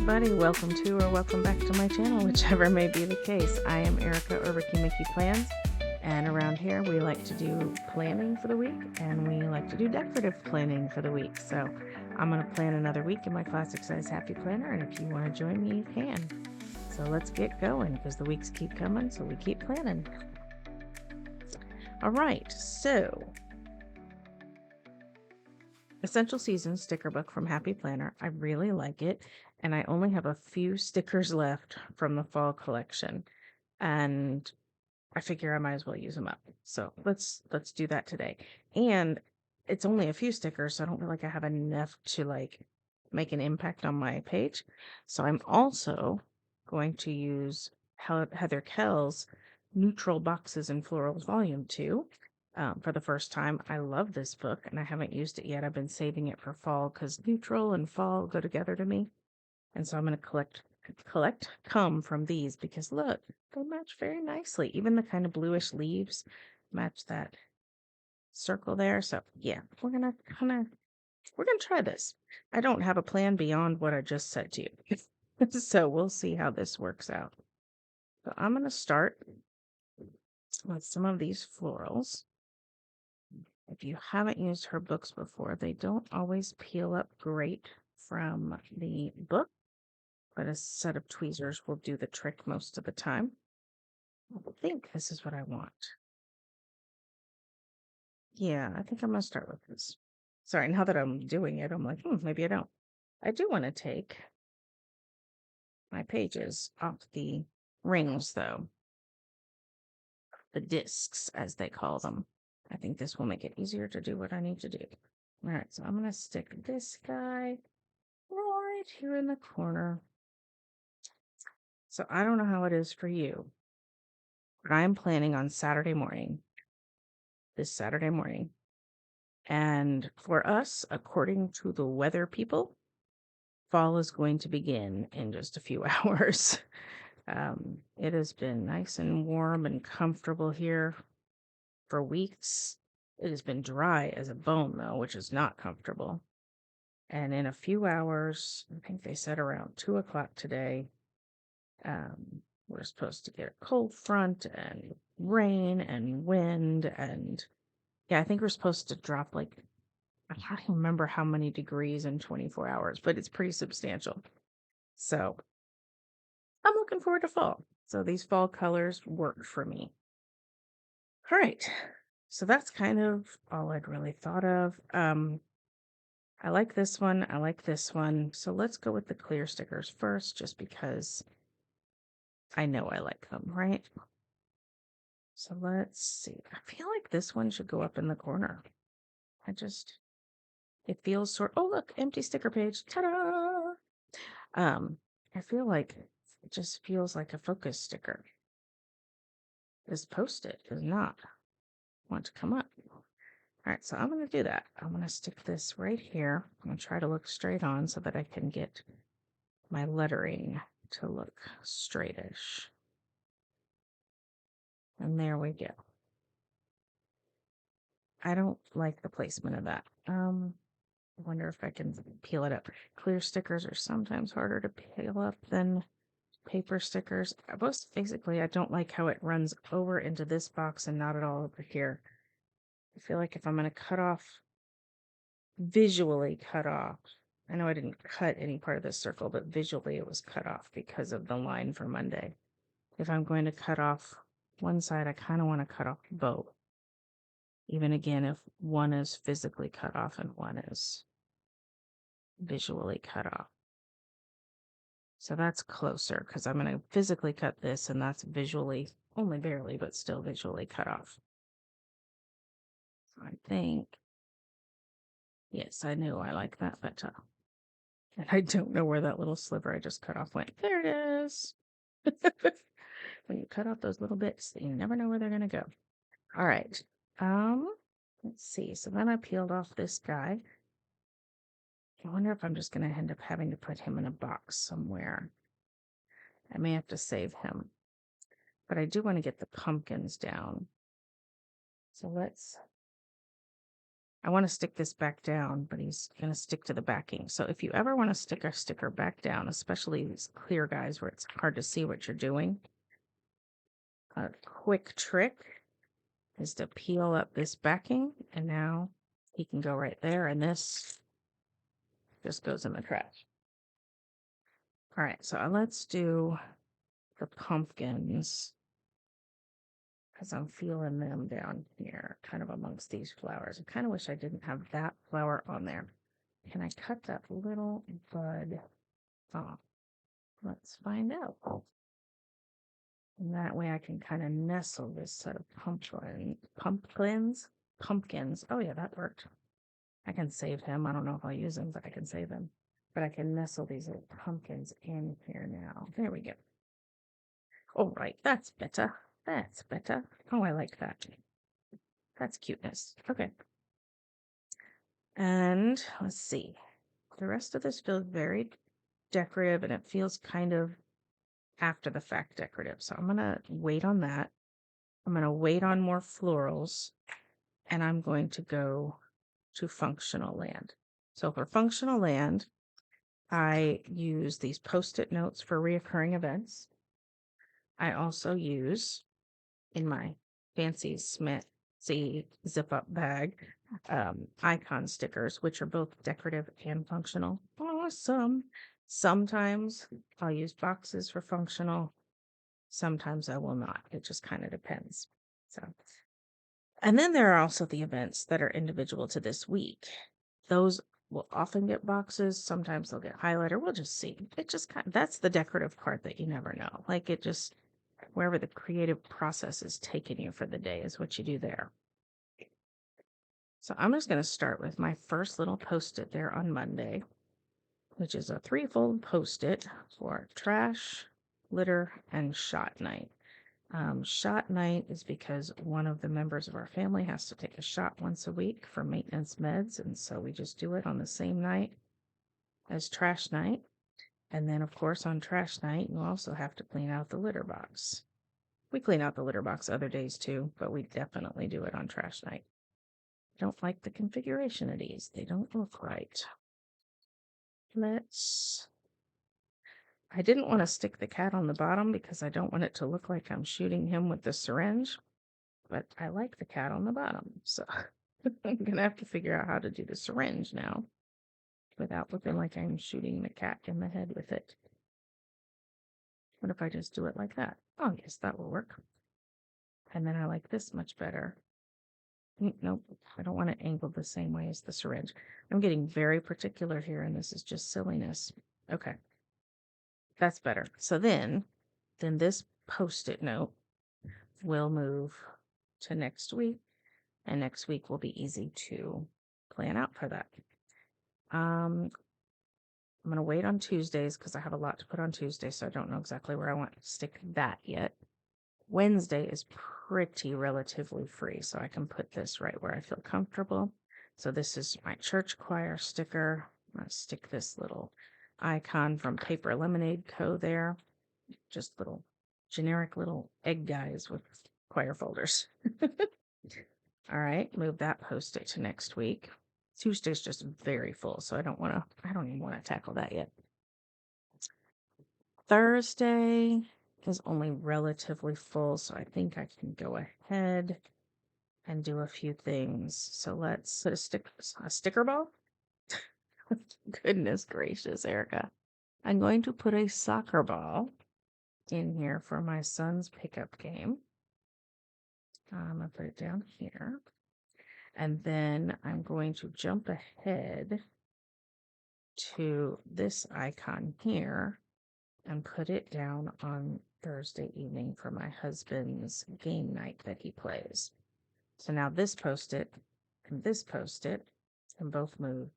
everybody. Welcome to or welcome back to my channel, whichever may be the case. I am Erica or Ricky Mickey Plans, and around here we like to do planning for the week and we like to do decorative planning for the week. So I'm going to plan another week in my classic size happy planner, and if you want to join me, you can. So let's get going because the weeks keep coming, so we keep planning. All right, so Essential Seasons sticker book from Happy Planner. I really like it, and I only have a few stickers left from the fall collection, and I figure I might as well use them up. So let's do that today. And it's only a few stickers, so I don't feel like I have enough to make an impact on my page. So I'm also going to use Heather Kell's Neutral Boxes and Florals Volume 2 for the first time. I love this book and I haven't used it yet. I've been saving it for fall because neutral and fall go together to me. And so I'm going to collect come from these because look, they match very nicely. Even the kind of bluish leaves match that circle there. So yeah, we're gonna try this. I don't have a plan beyond what I just said to you. So we'll see how this works out. So I'm gonna start with some of these florals. If you haven't used her books before, they don't always peel up great from the book, but a set of tweezers will do the trick most of the time. I think this is what I want. Yeah, I think I'm going to start with this. Sorry, now that I'm doing it, I'm like, maybe I don't. I do want to take my pages off the rings, though. The discs, as they call them. I think this will make it easier to do what I need to do. All right, so I'm going to stick this guy right here in the corner. So I don't know how it is for you, but I'm planning on this Saturday morning. And for us, according to the weather people, fall is going to begin in just a few hours. It has been nice and warm and comfortable here for weeks. It has been dry as a bone, though, which is not comfortable. And in a few hours, I think they said around 2 o'clock today, we're supposed to get a cold front and rain and wind. And yeah, I think we're supposed to drop I can't even remember how many degrees in 24 hours, but it's pretty substantial. So I'm looking forward to fall. So these fall colors work for me. All right. So that's kind of all I'd really thought of. I like this one. I like this one. So let's go with the clear stickers first, just because I know I like them, right? So let's see. I feel like this one should go up in the corner. It feels oh, look, empty sticker page. Ta-da! I feel like it just feels like a focus sticker. This post-it does not want to come up. All right, so I'm going to do that. I'm going to stick this right here. I'm going to try to look straight on so that I can get my lettering to look straightish. And there we go. I don't like the placement of that. I wonder if I can peel it up. Clear stickers are sometimes harder to peel up than paper stickers. Basically, I don't like how it runs over into this box and not at all over here. I feel like if I'm going to visually cut off, I know I didn't cut any part of this circle, but visually it was cut off because of the line for Monday. If I'm going to cut off one side, I kind of want to cut off both. Even again, if one is physically cut off and one is visually cut off. So that's closer because I'm going to physically cut this, and that's visually, only barely, but still visually cut off. So I think, yes, I knew I like that better. And I don't know where that little sliver I just cut off went. There it is. When you cut off those little bits, you never know where they're going to go. All right. Let's see. So then I peeled off this guy. I wonder if I'm just going to end up having to put him in a box somewhere. I may have to save him. But I do want to get the pumpkins down. So let's I want to stick this back down, but he's going to stick to the backing. So if you ever want to stick a sticker back down, especially these clear guys where it's hard to see what you're doing, a quick trick is to peel up this backing, and now he can go right there, and this just goes in the trash. All right, so let's do the pumpkins because I'm feeling them down here, kind of amongst these flowers. I kind of wish I didn't have that flower on there. Can I cut that little bud off? Let's find out. And that way I can kind of nestle this set of pumpkins. Oh yeah, that worked. I can save him. I don't know if I'll use him, but I can save him. But I can nestle these little pumpkins in here now. There we go. All right, that's better. That's better. Oh, I like that. That's cuteness. Okay. And let's see. The rest of this feels very decorative, and it feels kind of after the fact decorative. So I'm going to wait on that. I'm going to wait on more florals, and I'm going to go to functional land. So for functional land, I use these Post-it notes for reoccurring events. I also use in my fancy Smithy zip up bag icon stickers, which are both decorative and functional. Awesome. Sometimes I'll use boxes for functional. Sometimes I will not. It just kind of depends. So, and then there are also the events that are individual to this week. Those will often get boxes. Sometimes they'll get highlighter. We'll just see. It just kind of, that's the decorative part that you never know. Like it just, wherever the creative process is taking you for the day is what you do there. So I'm just going to start with my first little Post-it there on Monday, which is a 3-fold Post-it for trash, litter, and shot night. Shot night is because one of the members of our family has to take a shot once a week for maintenance meds, and so we just do it on the same night as trash night. And then, of course, on trash night, you also have to clean out the litter box. We clean out the litter box other days too, but we definitely do it on trash night. I don't like the configuration of these. They don't look right. I didn't want to stick the cat on the bottom because I don't want it to look like I'm shooting him with the syringe, but I like the cat on the bottom. So I'm going to have to figure out how to do the syringe now without looking like I'm shooting the cat in the head with it. What if I just do it like that? Oh, yes, that will work. And then I like this much better. Nope, I don't want it angled the same way as the syringe. I'm getting very particular here, and this is just silliness. Okay, that's better. So then this Post-it note will move to next week, and next week will be easy to plan out for that. I'm going to wait on Tuesdays because I have a lot to put on Tuesday, so I don't know exactly where I want to stick that yet. Wednesday is pretty relatively free, so I can put this right where I feel comfortable. So this is my church choir sticker. I'm going to stick this little icon from Paper Lemonade Co. there. Just little generic little egg guys with choir folders. All right, move that Post-it to next week. Tuesday's just very full, so I don't even want to tackle that yet. Thursday is only relatively full, so I think I can go ahead and do a few things. So let's put a sticker ball. Goodness gracious, Erica. I'm going to put a soccer ball in here for my son's pickup game. I'm going to put it down here. And then I'm going to jump ahead to this icon here and put it down on Thursday evening for my husband's game night that he plays. So now this Post-it and this Post-it can both move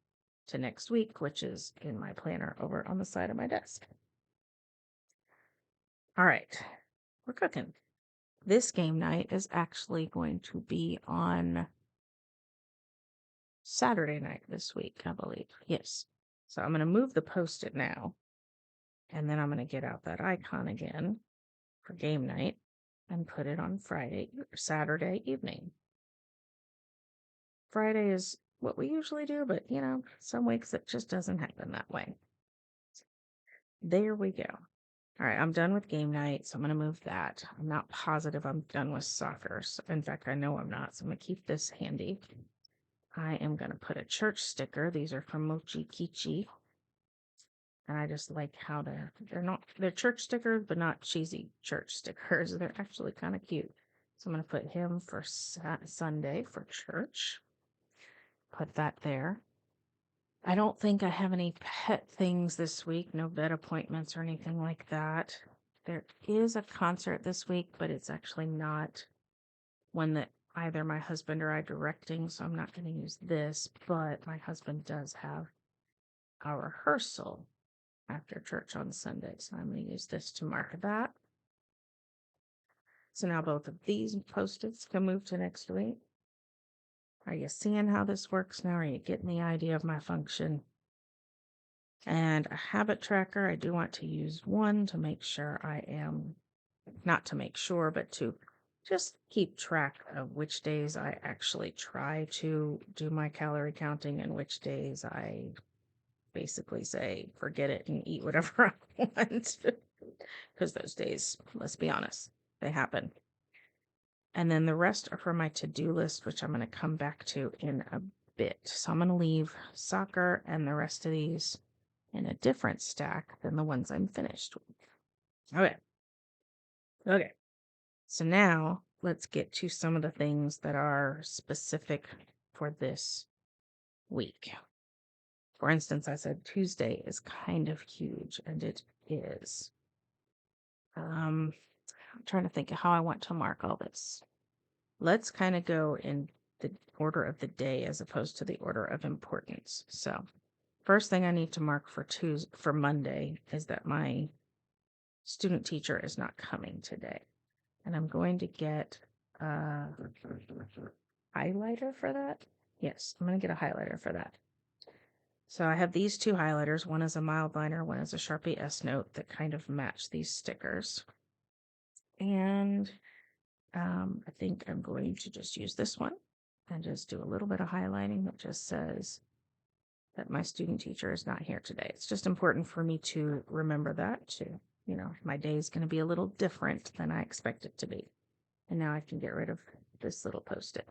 to next week, which is in my planner over on the side of my desk. All right, we're cooking. This game night is actually going to be on Saturday night this week, I believe. Yes. So I'm going to move the Post-it now, and then I'm going to get out that icon again for game night and put it on Saturday evening. Friday is what we usually do, but some weeks it just doesn't happen that way. There we go. All right, I'm done with game night, so I'm going to move that. I'm not positive I'm done with soccer. In fact, I know I'm not, so I'm going to keep this handy. I am going to put a church sticker. These are from Mochi Kichi. And I just like how they're church stickers, but not cheesy church stickers. They're actually kind of cute. So I'm going to put him for Sunday for church. Put that there. I don't think I have any pet things this week, no vet appointments or anything like that. There is a concert this week, but it's actually not one that either my husband or I directing, so I'm not going to use this, but my husband does have a rehearsal after church on Sunday, so I'm going to use this to mark that. So now both of these post-its can move to next week. Are you seeing how this works now? Are you getting the idea of my function? And a habit tracker, I do want to use one to make sure I am, not to make sure, but to just keep track of which days I actually try to do my calorie counting and which days I basically say, forget it and eat whatever I want. Because those days, let's be honest, they happen. And then the rest are for my to-do list, which I'm going to come back to in a bit. So I'm going to leave soccer and the rest of these in a different stack than the ones I'm finished with. Okay. So now let's get to some of the things that are specific for this week. For instance, I said Tuesday is kind of huge, and it is. I'm trying to think of how I want to mark all this. Let's kind of go in the order of the day as opposed to the order of importance. So first thing I need to mark for Monday is that my student teacher is not coming today. And I'm going to get a highlighter for that. Yes, I'm going to get a highlighter for that. So I have these two highlighters. One is a mild liner, one is a Sharpie S Note that kind of match these stickers. And I think I'm going to just use this one and just do a little bit of highlighting that just says that my student teacher is not here today. It's just important for me to remember that too. My day is going to be a little different than I expect it to be. And now I can get rid of this little post-it.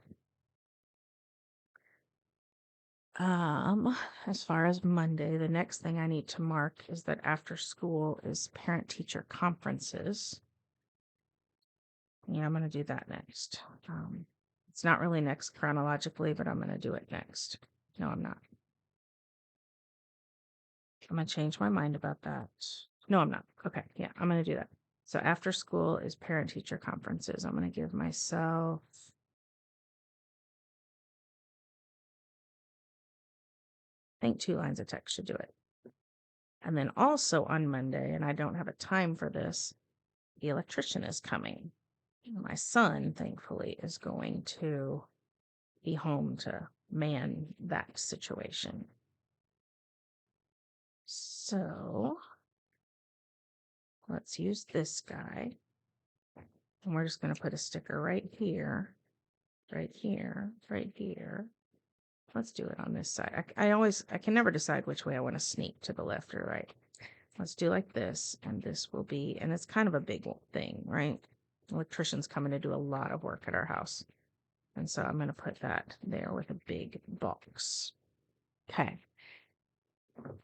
As far as Monday, the next thing I need to mark is that after school is parent-teacher conferences. Yeah, I'm going to do that next. It's not really next chronologically, but I'm going to do it next. No, I'm not. I'm going to change my mind about that. No, I'm not. Okay, yeah, I'm going to do that. So after school is parent-teacher conferences. I'm going to give myself, I think 2 lines of text should do it. And then also on Monday, and I don't have a time for this, the electrician is coming. My son, thankfully, is going to be home to man that situation. So let's use this guy. And we're just going to put a sticker right here, right here, right here. Let's do it on this side. I can never decide which way I want to sneak, to the left or right. Let's do like this, and this will be, and it's kind of a big thing, right? Electrician's coming to do a lot of work at our house. And so I'm going to put that there with a big box. Okay.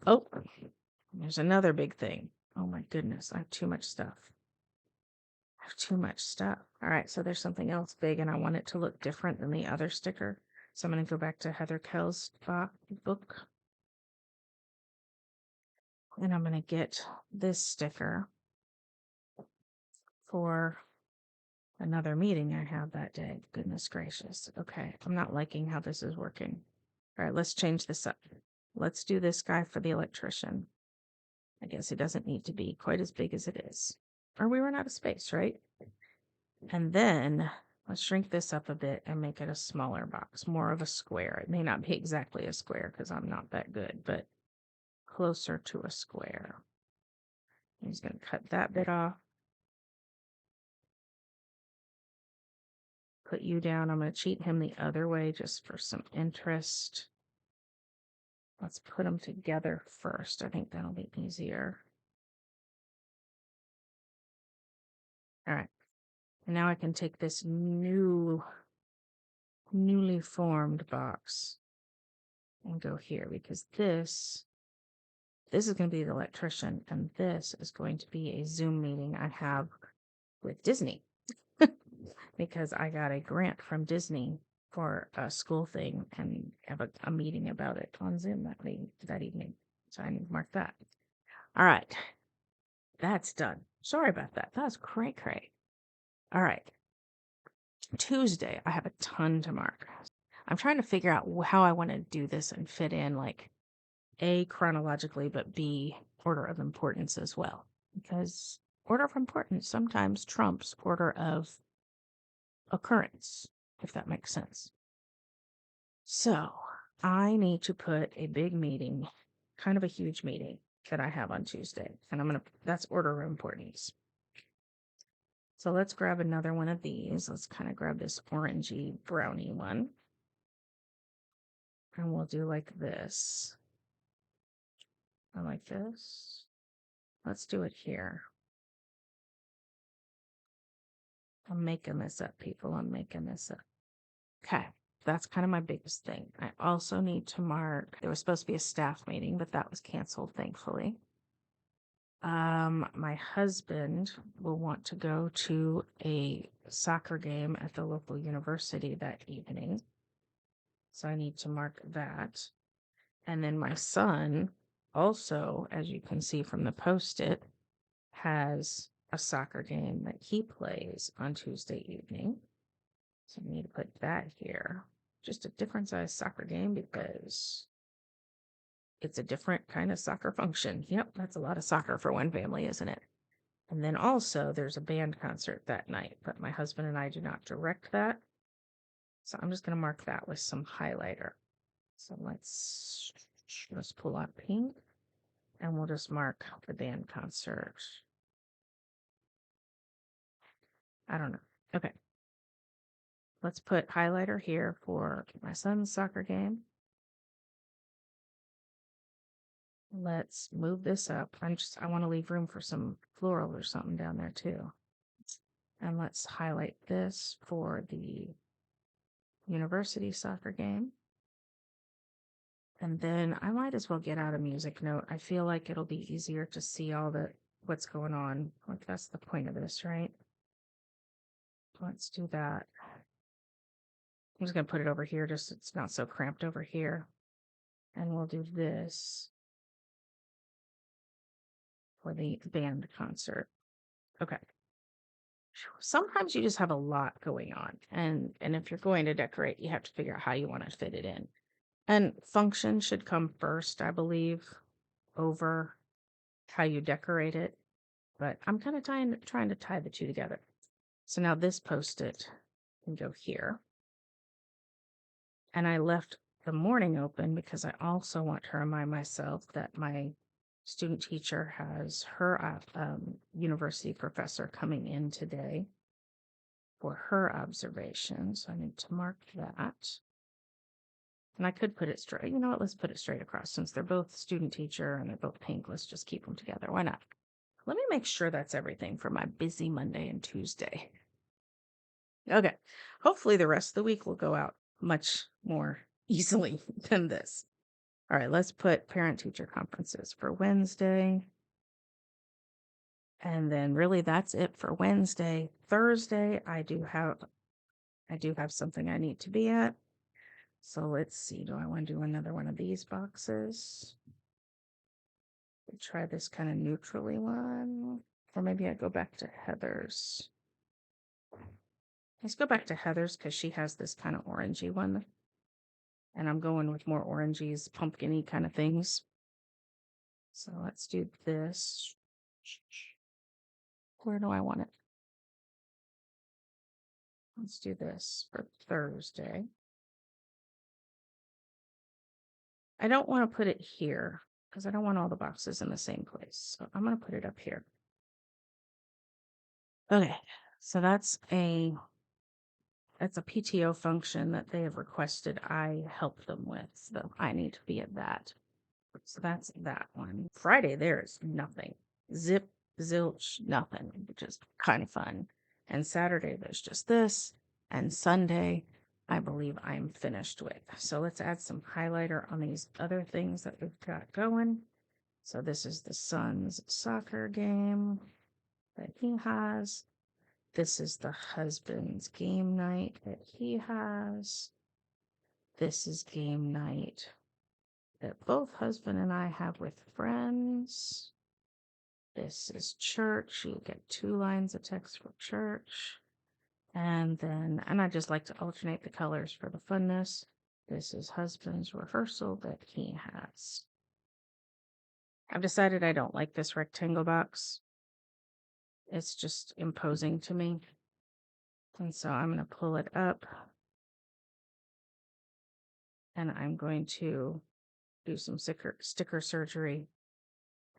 Oh, there's another big thing. Oh my goodness, I have too much stuff. All right, so there's something else big, and I want it to look different than the other sticker. So I'm going to go back to Heather Kell's book. And I'm going to get this sticker for another meeting I have that day. Goodness gracious. Okay, I'm not liking how this is working. All right, let's change this up. Let's do this guy for the electrician. I guess it doesn't need to be quite as big as it is. Or we run out of space, right? And then let's shrink this up a bit and make it a smaller box, more of a square. It may not be exactly a square because I'm not that good, but closer to a square. I'm just going to cut that bit off. Put you down. I'm going to cheat him the other way just for some interest. Let's put them together first. I think that'll be easier. All right. And now I can take this newly formed box and go here, because this is going to be the electrician, and this is going to be a Zoom meeting I have with Disney because I got a grant from Disney for a school thing and have a meeting about it on Zoom that evening. So I need to mark that. All right. That's done. Sorry about that. That was cray cray. All right. Tuesday, I have a ton to mark. I'm trying to figure out how I want to do this and fit in, like, A, chronologically, but B, order of importance as well. Because order of importance sometimes trumps order of occurrence, if that makes sense. So I need to put a big meeting, kind of a huge meeting that I have on Tuesday. And that's order of importance. So let's grab another one of these. Let's kind of grab this orangey brownie one. And we'll do like this. And like this. Let's do it here. I'm making this up, people. I'm making this up. Okay. That's kind of my biggest thing. I also need to mark, there was supposed to be a staff meeting, but that was canceled, thankfully. My husband will want to go to a soccer game at the local university that evening. So I need to mark that. And then my son also, as you can see from the post-it, has a soccer game that he plays on Tuesday evening. So I need to put that here. Just a different size soccer game because it's a different kind of soccer function. Yep, that's a lot of soccer for one family, isn't it? And then also there's a band concert that night, but my husband and I do not direct that. So I'm just going to mark that with some highlighter. So let's pull out pink and we'll just mark the band concert. I don't know. Okay. Let's put highlighter here for my son's soccer game. Let's move this up. I want to leave room for some floral or something down there too. And let's highlight this for the university soccer game. And then I might as well get out a music note. I feel like it'll be easier to see what's going on. Like, that's the point of this, right? Let's do that. I'm just going to put it over here, just so it's not so cramped over here. And we'll do this for the band concert. Okay. Sometimes you just have a lot going on. And if you're going to decorate, you have to figure out how you want to fit it in. And function should come first, I believe, over how you decorate it. But I'm kind of trying to tie the two together. So now this post-it can go here. And I left the morning open because I also want to remind myself that my student teacher has her university professor coming in today for her observation. So I need to mark that. And I could put it straight. You know what? Let's put it straight across. Since they're both student teacher and they're both pink, let's just keep them together. Why not? Let me make sure that's everything for my busy Monday and Tuesday. Okay. Hopefully the rest of the week will go out much more easily than this. All right, let's put parent-teacher conferences for Wednesday. And then really that's it for Wednesday. Thursday, I do have something I need to be at. So let's see, do I want to do another one of these boxes? Try this kind of neutrally one. Or maybe I go back to Heather's. Let's go back to Heather's because she has this kind of orangey one. And I'm going with more oranges, pumpkin-y kind of things. So let's do this. Where do I want it? Let's do this for Thursday. I don't want to put it here because I don't want all the boxes in the same place. So I'm going to put it up here. Okay, so that's a PTO function that they have requested I help them with. So I need to be at that. So that's that one. Friday, there's nothing. Zip, zilch, nothing, which is kind of fun. And Saturday, there's just this. And Sunday, I believe I'm finished with. So let's add some highlighter on these other things that we've got going. So this is the son's soccer game that he has. This is the husband's game night that he has. This is game night that both husband and I have with friends. This is church. You get 2 lines of text for church. And I just like to alternate the colors for the funness. This is husband's rehearsal that he has. I've decided I don't like this rectangle box. It's just imposing to me. And so I'm going to pull it up and I'm going to do some sticker surgery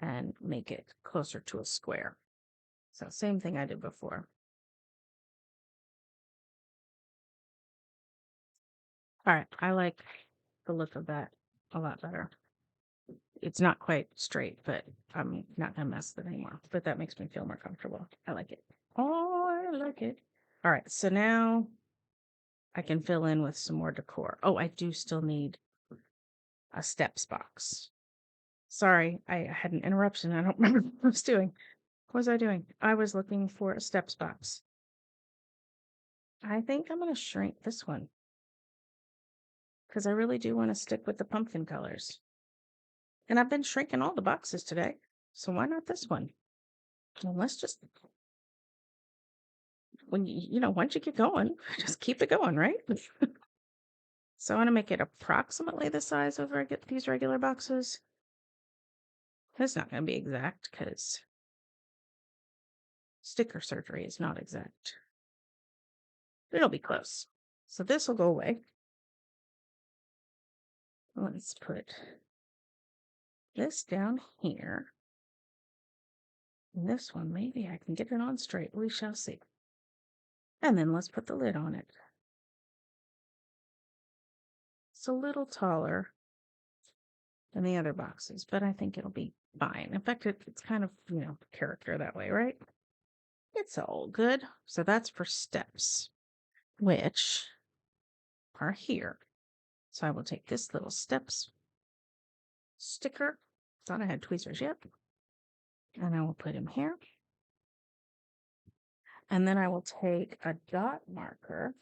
and make it closer to a square. So same thing I did before. All right, I like the look of that a lot better. It's not quite straight, but I'm not gonna mess with it anymore. But that makes me feel more comfortable. I like it. Oh, I like it. All right, so now I can fill in with some more decor. Oh, I do still need a steps box. Sorry, I had an interruption. I don't remember what I was doing. What was I doing? I was looking for a steps box. I think I'm going to shrink this one because I really do want to stick with the pumpkin colors. And I've been shrinking all the boxes today. So why not this one? Well, let's just, once you get going, just keep it going, right? So I want to make it approximately the size of these regular boxes. It's not going to be exact because sticker surgery is not exact. It'll be close. So this will go away. Let's put this down here. And this one, maybe I can get it on straight. We shall see. And then let's put the lid on it. It's a little taller than the other boxes, but I think it'll be fine. In fact, it's kind of, character that way, right? It's all good. So that's for steps, which are here. So I will take this little steps sticker. Thought I had tweezers yet. And I will put him here. And then I will take a dot marker.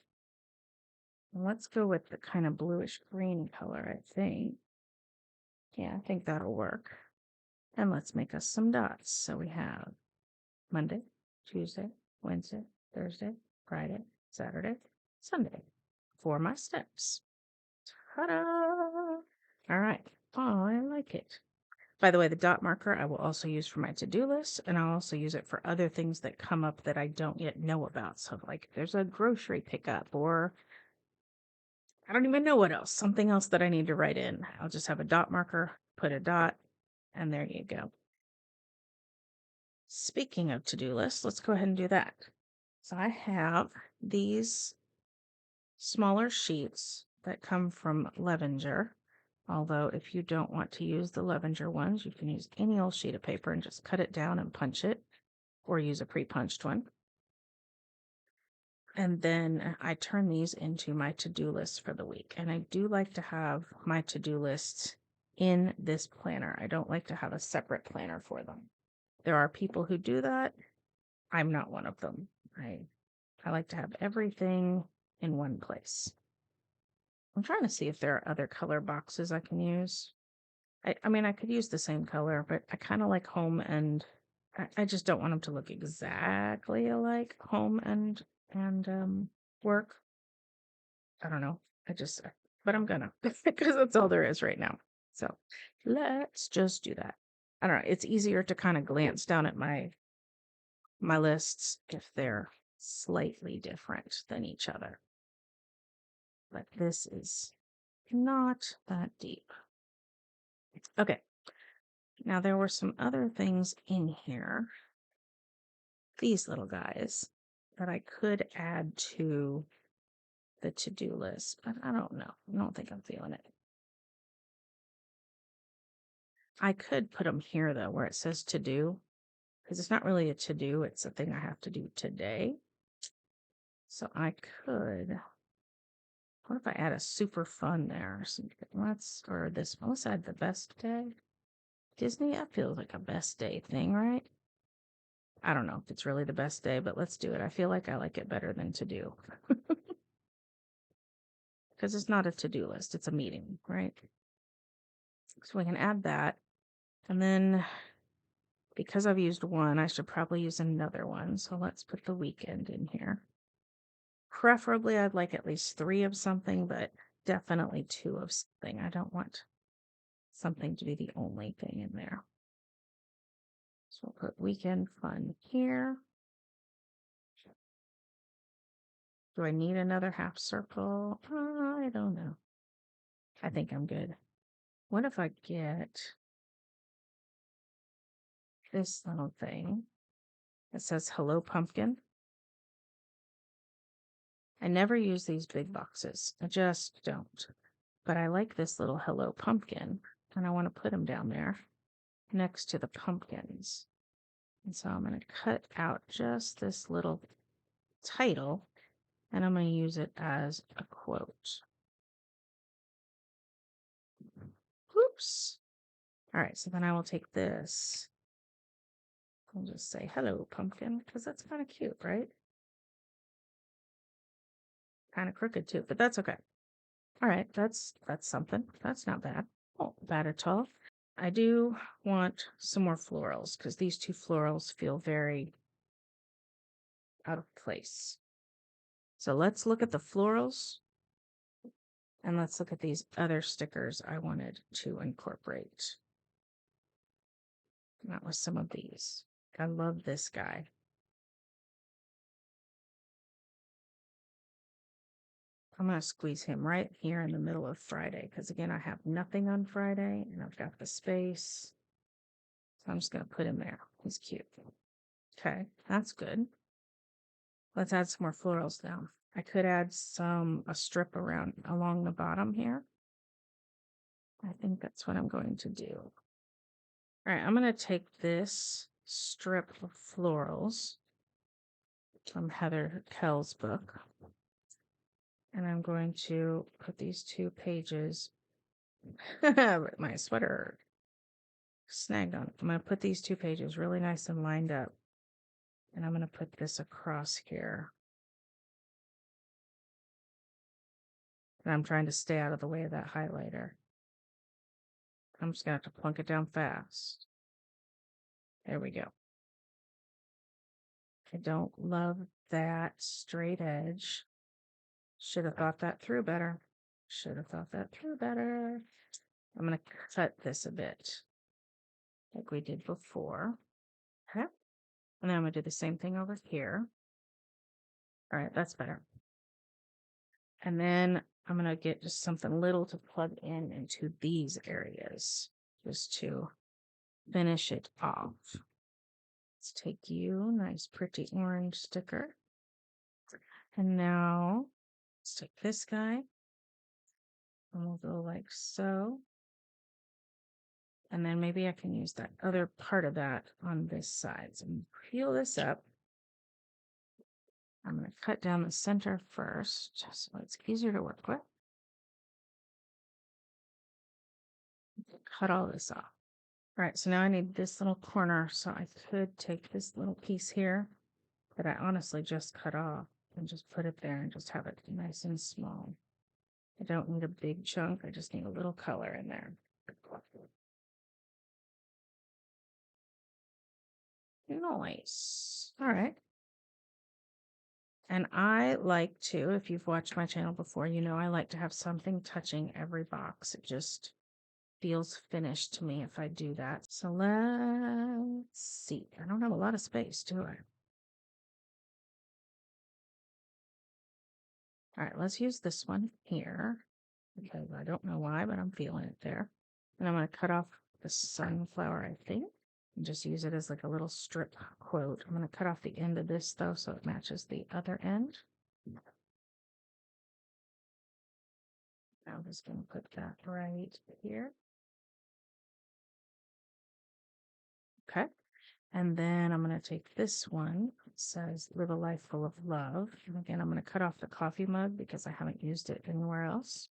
And let's go with the kind of bluish green color, I think. Yeah, I think that'll work. And let's make us some dots. So we have Monday, Tuesday, Wednesday, Thursday, Friday, Saturday, Sunday for my steps. Ta-da! All right. Oh, I like it. By the way, the dot marker I will also use for my to-do list, and I'll also use it for other things that come up that I don't yet know about. So like there's a grocery pickup or I don't even know what else, something else that I need to write in. I'll just have a dot marker, put a dot, and there you go. Speaking of to-do lists, let's go ahead and do that. So I have these smaller sheets that come from Levenger. Although if you don't want to use the Levenger ones, you can use any old sheet of paper and just cut it down and punch it, or use a pre-punched one. And then I turn these into my to-do list for the week. And I do like to have my to-do lists in this planner. I don't like to have a separate planner for them. There are people who do that. I'm not one of them. I like to have everything in one place. I'm trying to see if there are other color boxes I can use. I mean, I could use the same color, but I kind of like home and I just don't want them to look exactly alike home and work. I don't know. But I'm gonna because that's all there is right now. So let's just do that. I don't know. It's easier to kind of glance down at my lists if they're slightly different than each other. But this is not that deep. Okay. Now there were some other things in here. These little guys that I could add to the to-do list, but I don't know. I don't think I'm feeling it. I could put them here though, where it says to do, because it's not really a to do, it's a thing I have to do today. So I could, what if I add a super fun there or something? Or this one, let's add the best day. Disney, that feels like a best day thing, right? I don't know if it's really the best day, but let's do it. I feel like I like it better than to do. Because it's not a to-do list, it's a meeting, right? So we can add that. And then because I've used one, I should probably use another one. So let's put the weekend in here. Preferably, I'd like at least 3 of something, but definitely 2 of something. I don't want something to be the only thing in there. So we'll put weekend fun here. Do I need another half circle? I don't know. I think I'm good. What if I get this little thing that says hello pumpkin? I never use these big boxes. I just don't. But I like this little hello pumpkin, and I want to put them down there next to the pumpkins. And so I'm going to cut out just this little title, and I'm going to use it as a quote. Oops. All right, so then I will take this. I'll just say hello pumpkin, because that's kind of cute, right? Kind of crooked too, but that's okay. All right, that's something. That's not bad. Oh, bad at all. I do want some more florals because these 2 florals feel very out of place. So let's look at the florals and let's look at these other stickers I wanted to incorporate. That was some of these. I love this guy. I'm going to squeeze him right here in the middle of Friday because, again, I have nothing on Friday and I've got the space. So I'm just going to put him there. He's cute. Okay, that's good. Let's add some more florals down. I could add a strip along the bottom here. I think that's what I'm going to do. All right, I'm going to take this strip of florals from Heather Kell's book, and I'm going to put these 2 pages. My sweater snagged on it. I'm going to put these 2 pages really nice and lined up, and I'm going to put this across here. And I'm trying to stay out of the way of that highlighter. I'm just going to have to plunk it down fast. There we go. I don't love that straight edge. Should have thought that through better. Should have thought that through better. I'm going to cut this a bit like we did before. Okay. And then I'm going to do the same thing over here. All right, that's better. And then I'm going to get just something little to plug in into these areas just to finish it off. Let's take you, nice pretty orange sticker. And now let's take this guy and we'll go like so. And then maybe I can use that other part of that on this side. So I'm going to peel this up. I'm going to cut down the center first so it's easier to work with. Cut all this off. All right, so now I need this little corner. So I could take this little piece here that I honestly just cut off and just put it there and just have it nice and small. I don't need a big chunk. I just need a little color in there. Nice. All right. And I like to, if you've watched my channel before, you know I like to have something touching every box. It just feels finished to me if I do that. So let's see. I don't have a lot of space, do I? All right, let's use this one here because I don't know why, but I'm feeling it there. And I'm going to cut off the sunflower, I think, and just use it as like a little strip quote. I'm going to cut off the end of this though so it matches the other end. I'm just going to put that right here. Okay. And then I'm going to take this one. It says live a life full of love. And again, I'm going to cut off the coffee mug because I haven't used it anywhere else.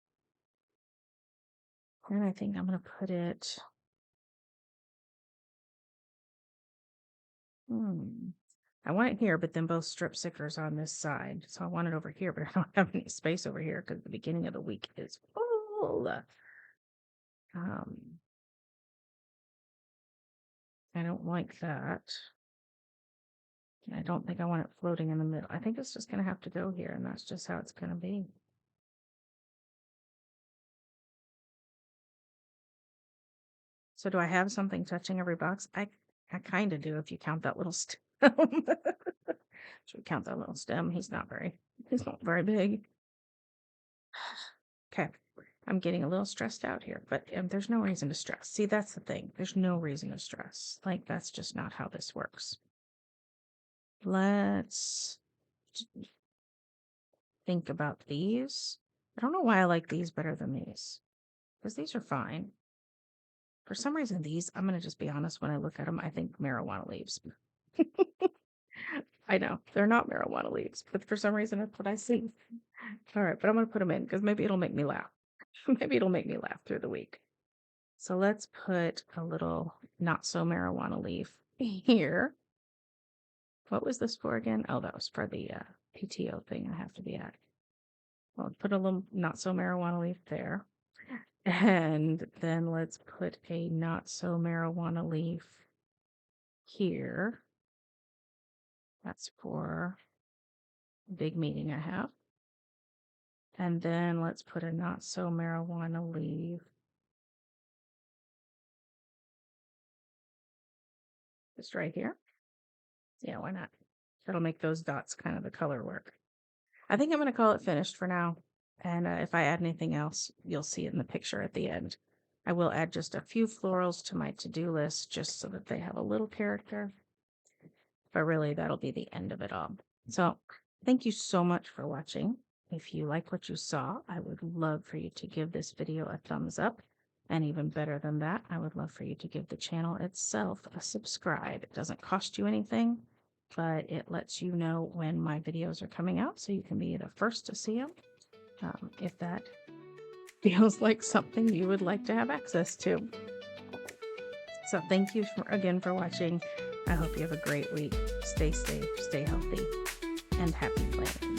And I think I'm going to put it. I want it here, but then both strip stickers on this side. So I want it over here, but I don't have any space over here because the beginning of the week is full. I don't like that. I don't think I want it floating in the middle. I think it's just going to have to go here, and that's just how it's going to be. So do I have something touching every box? I kind of do if you count that little stem. Should we count that little stem? He's not very big. Okay. I'm getting a little stressed out here, but there's no reason to stress. See, that's the thing. There's no reason to stress. Like, that's just not how this works. Let's think about these. I don't know why I like these better than these, because these are fine. For some reason, these, I'm going to just be honest, when I look at them, I think marijuana leaves. I know, they're not marijuana leaves, but for some reason, that's what I see. All right, but I'm going to put them in because maybe it'll make me laugh. Maybe it'll make me laugh through the week. So let's put a little not so marijuana leaf here. What was this for again? Oh, that was for the PTO thing I have to be at. Well, put a little not so marijuana leaf there. And then let's put a not so marijuana leaf here. That's for a big meeting I have. And then let's put a not so marijuana leaf just right here. Yeah, why not? That'll make those dots kind of the color work. I think I'm going to call it finished for now. And if I add anything else, you'll see it in the picture at the end. I will add just a few florals to my to-do list just so that they have a little character. But really, that'll be the end of it all. So thank you so much for watching. If you like what you saw, I would love for you to give this video a thumbs up. And even better than that, I would love for you to give the channel itself a subscribe. It doesn't cost you anything, but it lets you know when my videos are coming out so you can be the first to see them. If that feels like something you would like to have access to. So thank you again for watching. I hope you have a great week. Stay safe, stay healthy, and happy planning.